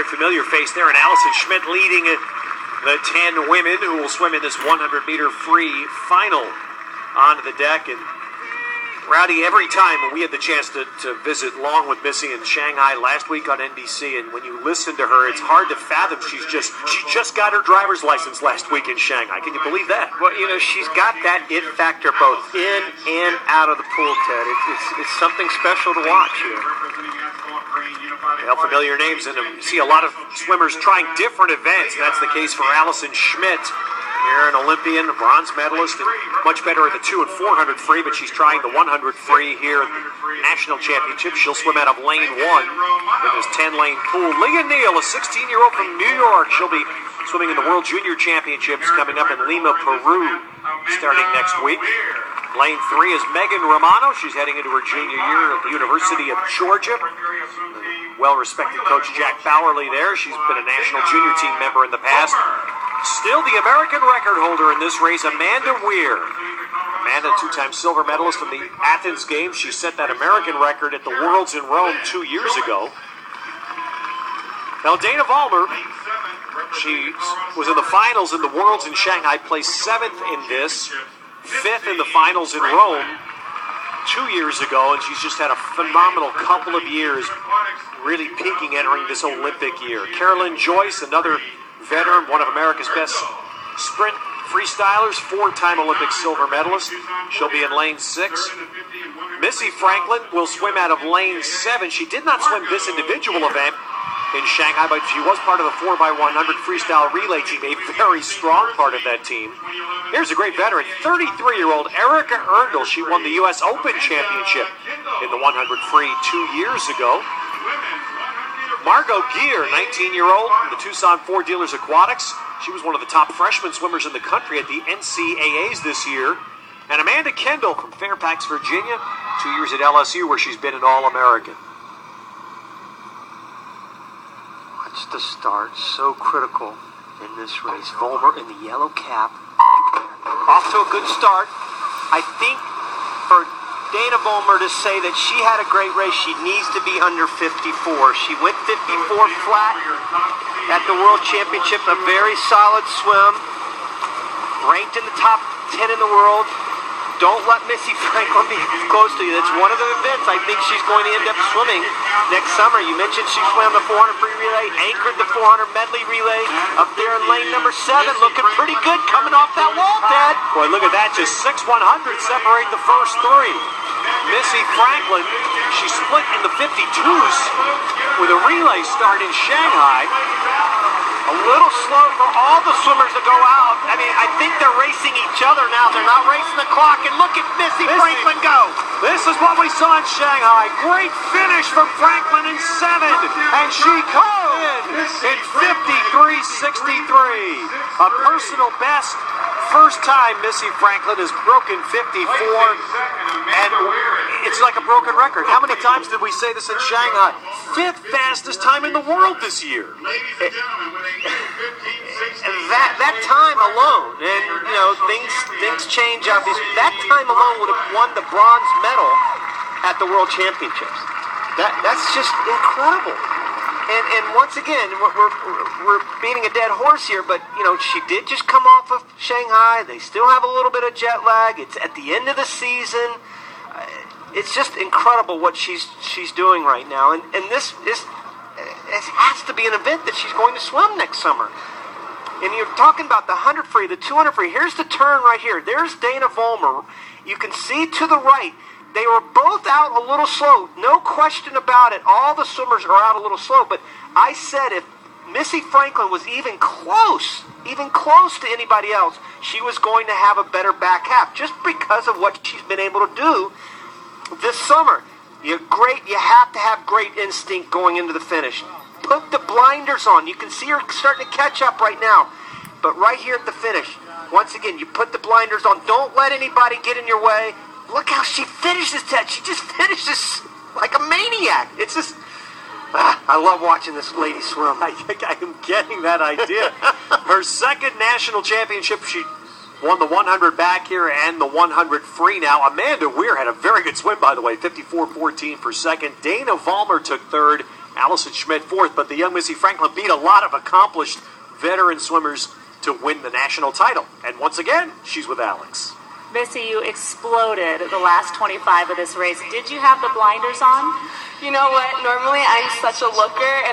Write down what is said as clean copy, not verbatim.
very familiar face there, and Allison Schmidt leading the 10 women who will swim in this 100-meter free final onto the deck. And Rowdy, every time we had the chance to visit Long with Missy in Shanghai last week on NBC, and when you listen to her, it's hard to fathom. She just got her driver's license last week in Shanghai. Can you believe that? Well, she's got that it factor both in and out of the pool, Ted. It's something special to watch here. Well, familiar names in them. You see a lot of swimmers trying different events, and that's the case for Allison Schmidt. Here, an Olympian, a bronze medalist, and much better at the 200 and 400 free, but she's trying the 100 free here at the National Championship. She'll swim out of lane 1 in this 10-lane pool. Leah Neal, a 16-year-old from New York. She'll be swimming in the World Junior Championships coming up in Lima, Peru, starting next week. Lane 3 is Megan Romano. She's heading into her junior year at the University of Georgia. Well-respected coach Jack Bowerly there. She's been a national junior team member in the past. Still the American record holder in this race, Amanda Weir. Amanda, two-time silver medalist in the Athens Games. She set that American record at the Worlds in Rome 2 years ago. Now, Dana Vollmer, she was in the finals in the Worlds in Shanghai, placed 7th in this, 5th in the finals in Rome 2 years ago, and she's just had a phenomenal couple of years, really peaking entering this Olympic year. Carolyn Joyce, another veteran, one of America's best sprint freestylers, 4-time Olympic silver medalist. She'll be in lane 6. Missy Franklin will swim out of lane 7. She did not swim this individual event in Shanghai, but she was part of the 4x100 freestyle relay team, a very strong part of that team. Here's a great veteran, 33-year-old Erika Erndl. She won the U.S. Open Championship in the 100 free 2 years ago. Margot Geer, 19-year-old, the Tucson Ford Dealers Aquatics. She was one of the top freshman swimmers in the country at the NCAAs this year. And Amanda Kendall from Fairfax, Virginia, 2 years at LSU where she's been an All-American. Watch the start, so critical in this race. Vollmer in the yellow cap. Off to a good start. I think for Dana Vollmer to say that she had a great race, she needs to be under 54. She went 54 flat at the World Championship, a very solid swim, ranked in the top 10 in the world. Don't let Missy Franklin be close to you. That's one of the events I think she's going to end up swimming next summer. You mentioned she swam the 400 free relay, anchored the 400 medley relay up there in lane number 7, looking pretty good coming off that wall, Ted. Boy, look at that, just 6 100s separate the first 3. Missy Franklin, she split in the 52s with a relay start in Shanghai. A little slow for all the swimmers to go out. I mean, I think they're racing each other now. They're not racing the clock. And look at Missy Franklin go. This is what we saw in Shanghai. Great finish from Franklin in 7. And she comes in 53.63. A personal best. First time Missy Franklin has broken 54, and it's like a broken record. How many times did we say this in Shanghai? 5th fastest time in the world this year. That time alone, and things change obviously. That time alone would have won the bronze medal at the World Championships. That's just incredible. And once again, we're beating a dead horse here, but, she did just come off of Shanghai. They still have a little bit of jet lag. It's at the end of the season. It's just incredible what she's doing right now. And this has to be an event that she's going to swim next summer. And you're talking about the 100 free, the 200 free. Here's the turn right here. There's Dana Vollmer. You can see to the right. They were both out a little slow. No question about it. All the swimmers are out a little slow. But I said if Missy Franklin was even close to anybody else, she was going to have a better back half just because of what she's been able to do this summer. You have to have great instinct going into the finish. Put the blinders on. You can see her starting to catch up right now. But right here at the finish, once again, you put the blinders on. Don't let anybody get in your way. Look how she finishes that. She just finishes like a maniac. It's just, I love watching this lady swim. I think I am getting that idea. Her second national championship, she won the 100 back here and the 100 free now. Amanda Weir had a very good swim, by the way, 54.14 for second. Dana Vollmer took third. Allison Schmidt fourth, but the young Missy Franklin beat a lot of accomplished veteran swimmers to win the national title. And once again, she's with Alex. Missy, you exploded the last 25 of this race. Did you have the blinders on? You know what? Normally I'm such a looker, and